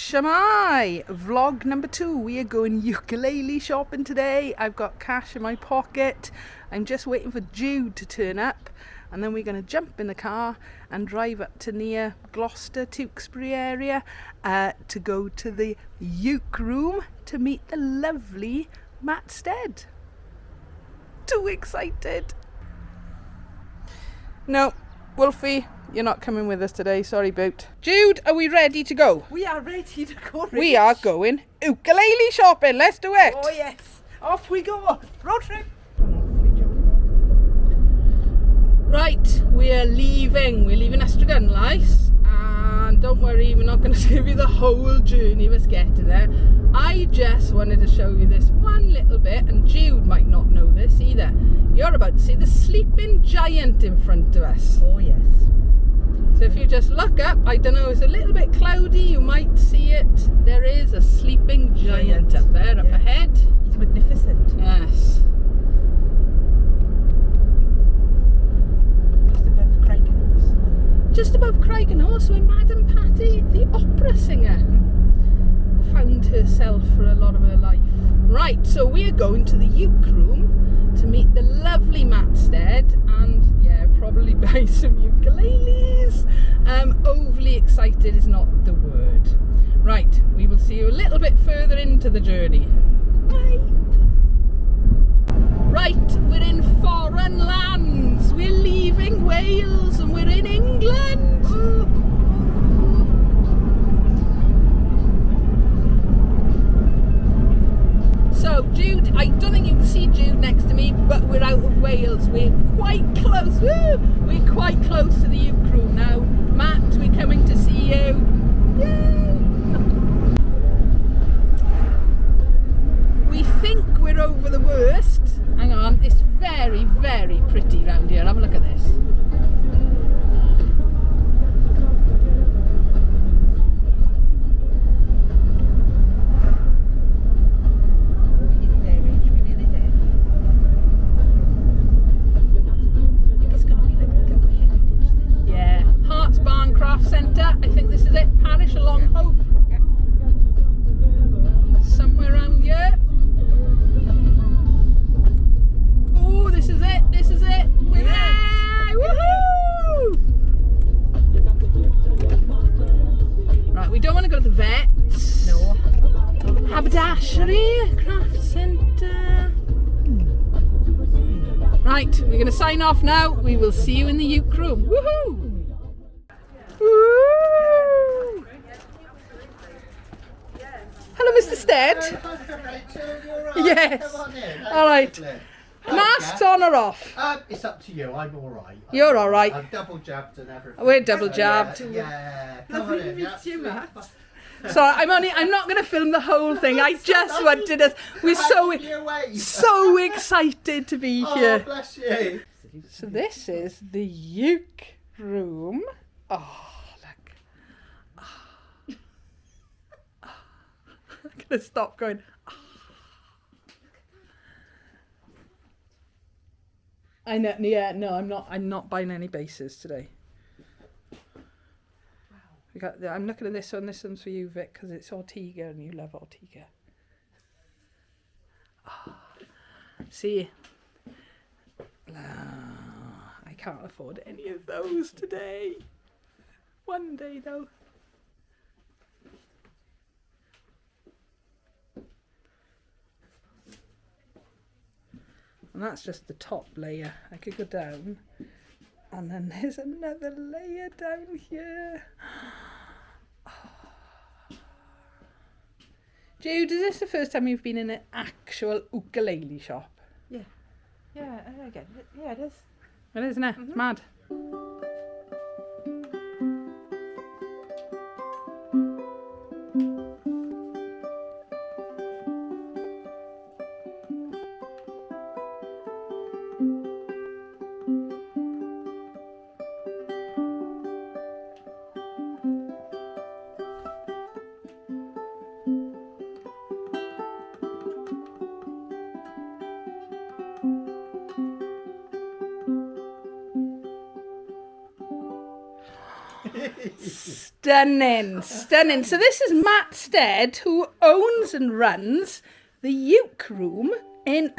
Shamai! Vlog number 2. We are going ukulele shopping today. I've got cash in my pocket. I'm just waiting for Jude to turn up, and then we're going to jump in the car and drive up to near Gloucester, Tewkesbury area to go to the Uke Room to meet the lovely Matt Stead. Too excited! No, Wolfie, you're not coming with us today, sorry boot. Jude, are we ready to go? We are ready to go, Rich. We are going ukulele shopping, let's do it! Oh yes, off we go, road trip! Right, we're leaving Estragunlice, and don't worry, we're not going to give you the whole journey of us getting there. I just wanted to show you this one little bit, and Jude might not know this either. You're about to see the sleeping giant in front of us. Oh yes. So if you just look up, I don't know, it's a little bit cloudy, you might see it. There is a sleeping giant up there, up ahead. He's magnificent. Yes. Just above Craigenhorse, where Madam Patty, the opera singer, found herself for a lot of her life. Right, so we are going to the Uke Room to meet the lovely Matt Stead and, yeah, probably buy some ukuleles. Overly excited is not the word. Right, we will see you a little bit further into the journey. Bye! Right, we're in foreign lands. We're leaving Wales and we're in England. So Jude, I don't think you can see Jude next to me, but we're out of Wales. We're quite close. Woo! We're quite close to the Uke Room now. Matt, we're coming to see you. Yay! We think we're over the worst. Hang on, it's very, very pretty round here. Have a look at this. Yeah, Hearts Barn Craft Centre. I think this is it. Parish Along Hope. Somewhere around here. Oh, this is it. This is it. We're there. Woohoo! Right, we don't want to go to the vets. No. Haberdashery Craft Centre. Right, we're going to sign off now. We will see you in the Uke Room. Woohoo! Woo! Hello, Mr. Stead. Yes. All right. Masks on or off? It's up to you. I'm all right. You're all right. I'm double jabbed and everything. We're double jabbed. Yeah. Come on in. Yeah. You, Matt. So I'm not going to film the whole thing. I just wanted us. We're so excited to be here. Oh, bless you. So this is the Uke Room. Oh, look. Oh. Oh. I'm going to stop going. Oh. I know. Yeah, no, I'm not buying any bases today. We got. I'm looking at this one. This one's for you, Vic, because it's Ortega, and you love Ortega. Oh. See. I can't afford any of those today. One day though. And that's just the top layer. I could go down, and then there's another layer down here. Jude, is this the first time you've been in an actual ukulele shop? Yeah. Yeah, I get it. Yeah, it is. It is, isn't it? It's mad. Stunning, stunning. So this is Matt Stead, who owns and runs the Uke Room in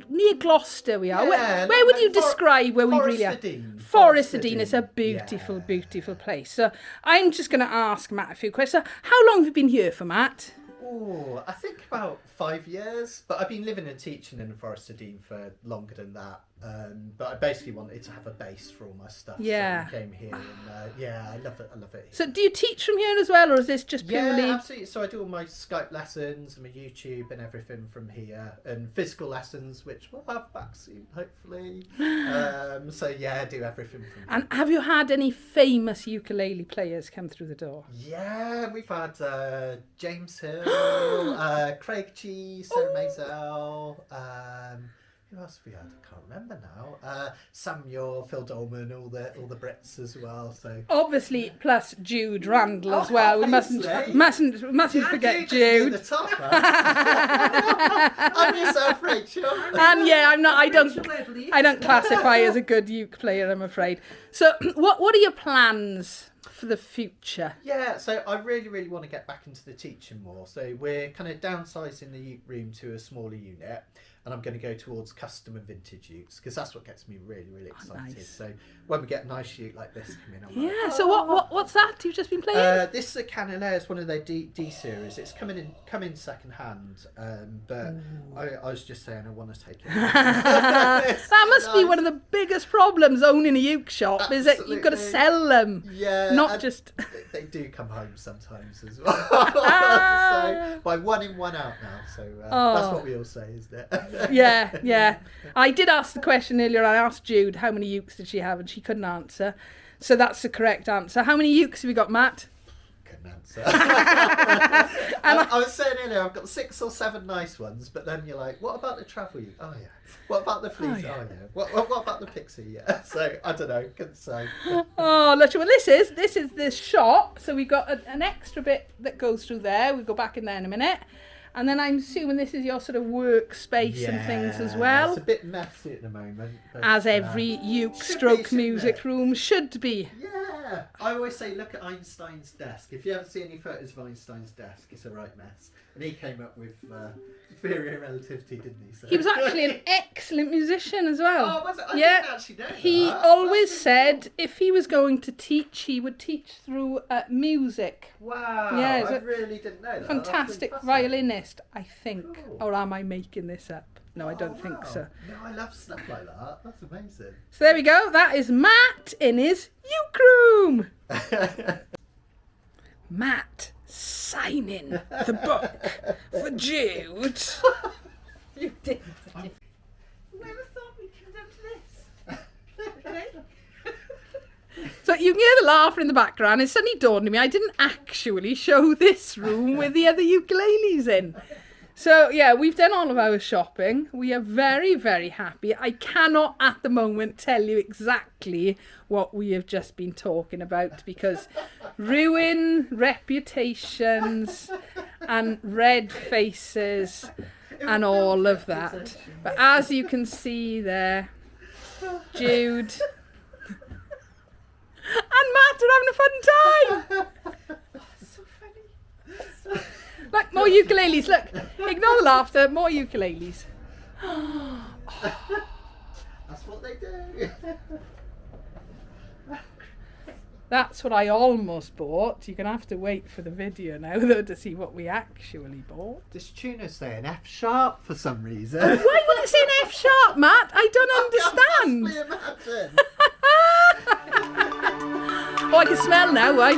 near Gloucester. We are. Yeah, where would like you describe where we really are? Forest Dean. It's a beautiful, beautiful place. So I'm just going to ask Matt a few questions. So how long have you been here for, Matt? Oh, I think about 5 years, but I've been living and teaching in Forest Dean for longer than that. But I basically wanted to have a base for all my stuff. Yeah. So I came here and yeah, I love it. I love it. So do you teach from here as well, or is this just purely? Yeah, absolutely. So I do all my Skype lessons and my YouTube and everything from here, and physical lessons, which we'll have back soon, hopefully. So yeah, I do everything from here. And have you had any famous ukulele players come through the door? Yeah, we've had James Hill, Craig G, Sarah Maisel, who else have we had? I can't remember now. Samuel, Phil Dolman, all the Brits as well. So Obviously, plus Jude Randall as well. We mustn't obviously. forget Jude. Jude. The top, I'm yourself, Rachel. And yeah, I don't classify as a good uke player, I'm afraid. So, what are your plans for the future? Yeah, so I really want to get back into the teaching more. So we're kind of downsizing the uke room to a smaller unit, and I'm going to go towards custom and vintage ukes because that's what gets me really excited. Nice. So when we get a nice uke like this come in, I'm Yeah. like, So what's that you've just been playing? this is a Ukulele. It's one of their D series. It's coming second hand, but I was just saying I want to take it. That must be one of the biggest problems owning a uke shop. Is that you've got to sell them. Yeah, Not just. They do come home sometimes as well. So by one in, one out now. So that's what we all say, isn't it? Yeah. I did ask the question earlier. I asked Jude how many ukes did she have, and she couldn't answer. So that's the correct answer. How many ukes have you got, Matt? Couldn't answer. I was saying earlier, I've got 6 or 7 nice ones, but then you're like, what about the travel uke? Oh yeah. What about the fleece? Oh yeah. What about the pixie? Yeah. So I don't know. Couldn't say. Oh, look, well, this is the shop. So we've got an extra bit that goes through there. We'll go back in there in a minute. And then I'm assuming this is your sort of workspace and things as well. It's a bit messy at the moment. But, as every uke stroke music room should be. Yeah. I always say look at Einstein's desk. If you ever see any photos of Einstein's desk, it's a right mess. And he came up with theory of relativity, didn't he? So. He was actually an excellent musician as well. Oh, was it? I didn't actually know He that. always said if he was going to teach, he would teach through music. Wow. Yeah, I really didn't know that. Fantastic That's really violinist, I think. Cool. Or am I making this up? No, I don't think wow. so. No, I love stuff like that. That's amazing. So there we go. That is Matt in his uke room. Matt signing the book for Jude. You did. Never thought we'd come down to this. So you can hear the laughter in the background. It suddenly dawned on me I didn't actually show this room with the other ukuleles in. So yeah, we've done all of our shopping. We are very happy. I cannot at the moment tell you exactly what we have just been talking about because ruin, reputations and red faces and all of that. But as you can see there, Jude and Matt are having a fun time. So funny. Look, more ukuleles. Look, ignore the laughter. More ukuleles. That's what they do. That's what I almost bought. You're going to have to wait for the video now, though, to see what we actually bought. This tuner's saying F sharp for some reason. Why would it say an F sharp, Matt? I don't understand. Imagine. Oh, I can smell now, right?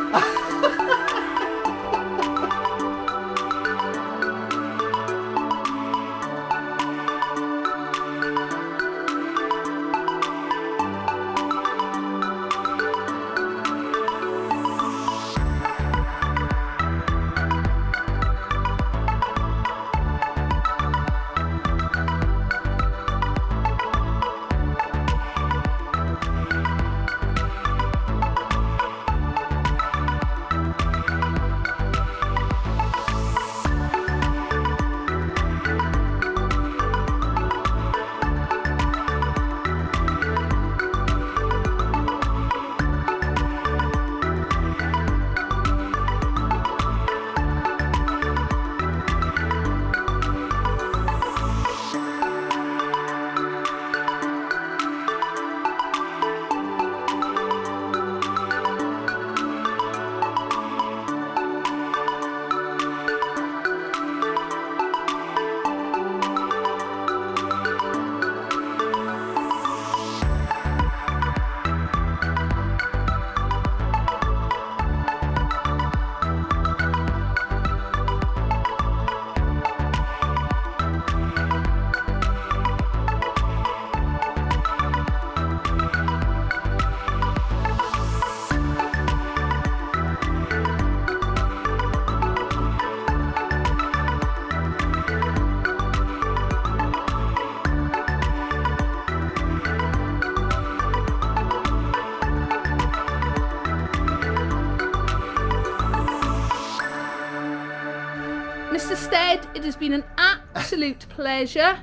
Stead, it has been an absolute pleasure.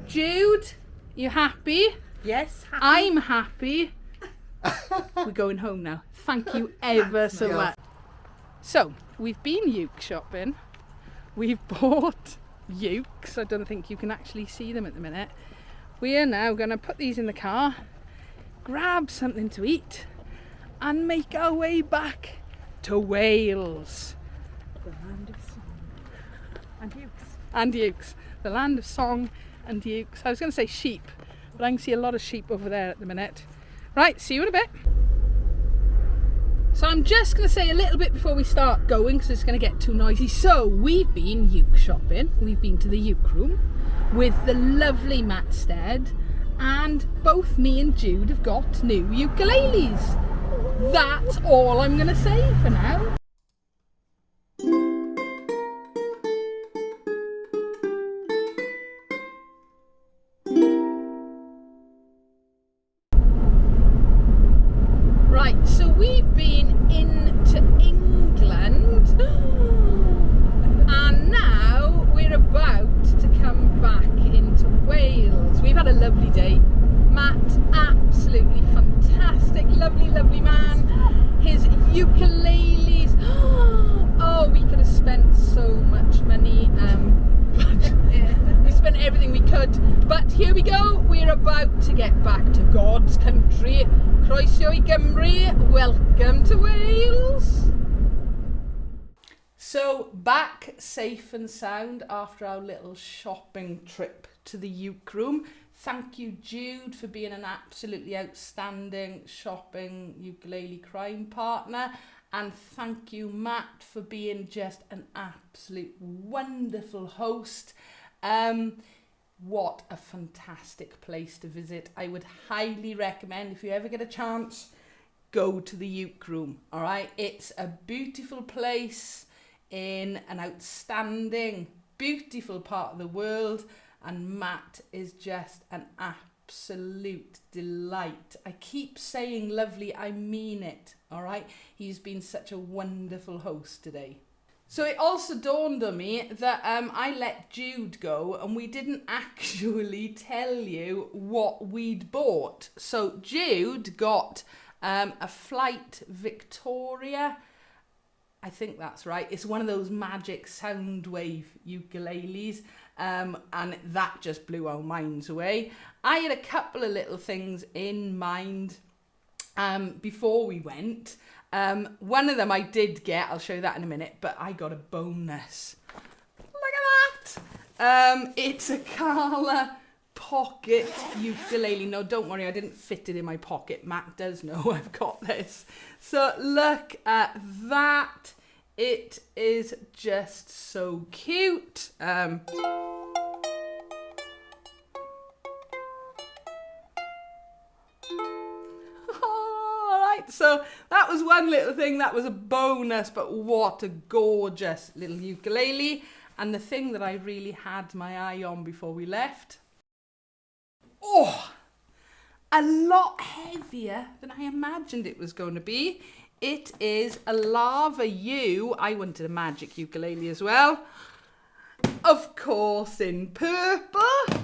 Jude, you happy? Yes. Happy. I'm happy. We're going home now. Thank you ever so much. So, we've been uke shopping. We've bought ukes. I don't think you can actually see them at the minute. We are now going to put these in the car, grab something to eat, and make our way back to Wales. The land of song and ukes. And ukes. The land of song and ukes. I was going to say sheep, but I can see a lot of sheep over there at the minute. Right, see you in a bit. So I'm just going to say a little bit before we start going, because it's going to get too noisy. So we've been uke shopping. We've been to the Uke Room with the lovely Matt Stead, and both me and Jude have got new ukuleles. That's all I'm going to say for now. Right, so we've been into England and now we're about to come back into Wales. We've had a lovely day. Matt, absolutely fantastic, lovely, lovely man. His ukuleles, oh, we could have spent so much money, but we spent everything we could. But here we go, we're about to get back to God's country. Croeso I Gymru, welcome to Wales. So back safe and sound after our little shopping trip to the Uke Room. Thank you, Jude, for being an absolutely outstanding shopping ukulele crime partner. And thank you, Matt, for being just an absolute wonderful host. What a fantastic place to visit. I would highly recommend, if you ever get a chance, go to the Uke Room. All right, it's a beautiful place in an outstanding, beautiful part of the world, and Matt is just an absolute delight. I keep saying lovely, I mean it. All right, he's been such a wonderful host today. So it also dawned on me that I let Jude go and we didn't actually tell you what we'd bought. So Jude got a Flight Victoria. I think that's right. It's one of those magic sound wave ukuleles, and that just blew our minds away. I had a couple of little things in mind before we went. One of them I did get, I'll show you that in a minute, but I got a bonus. Look at that! It's a Kala pocket ukulele. No, don't worry, I didn't fit it in my pocket. Matt does know I've got this. So look at that. It is just so cute. So that was one little thing, that was a bonus, but what a gorgeous little ukulele. And the thing that I really had my eye on before we left, oh, a lot heavier than I imagined it was going to be. It is a Lava U. I wanted a magic ukulele as well. Of course, in purple.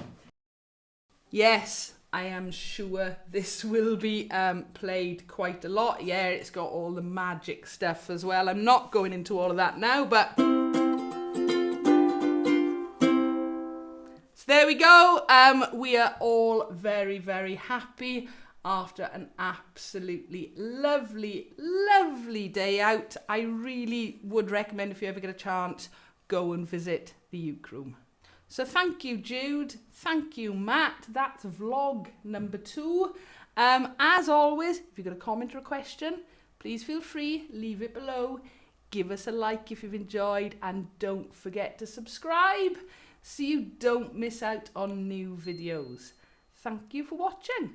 Yes, I am sure this will be played quite a lot. Yeah, it's got all the magic stuff as well. I'm not going into all of that now, but so there we go. We are all very, very happy after an absolutely lovely, lovely day out. I really would recommend, if you ever get a chance, go and visit the Uke Room. So thank you, Jude. Thank you, Matt. That's vlog number 2. As always, if you've got a comment or a question, please feel free, leave it below. Give us a like if you've enjoyed, and don't forget to subscribe so you don't miss out on new videos. Thank you for watching.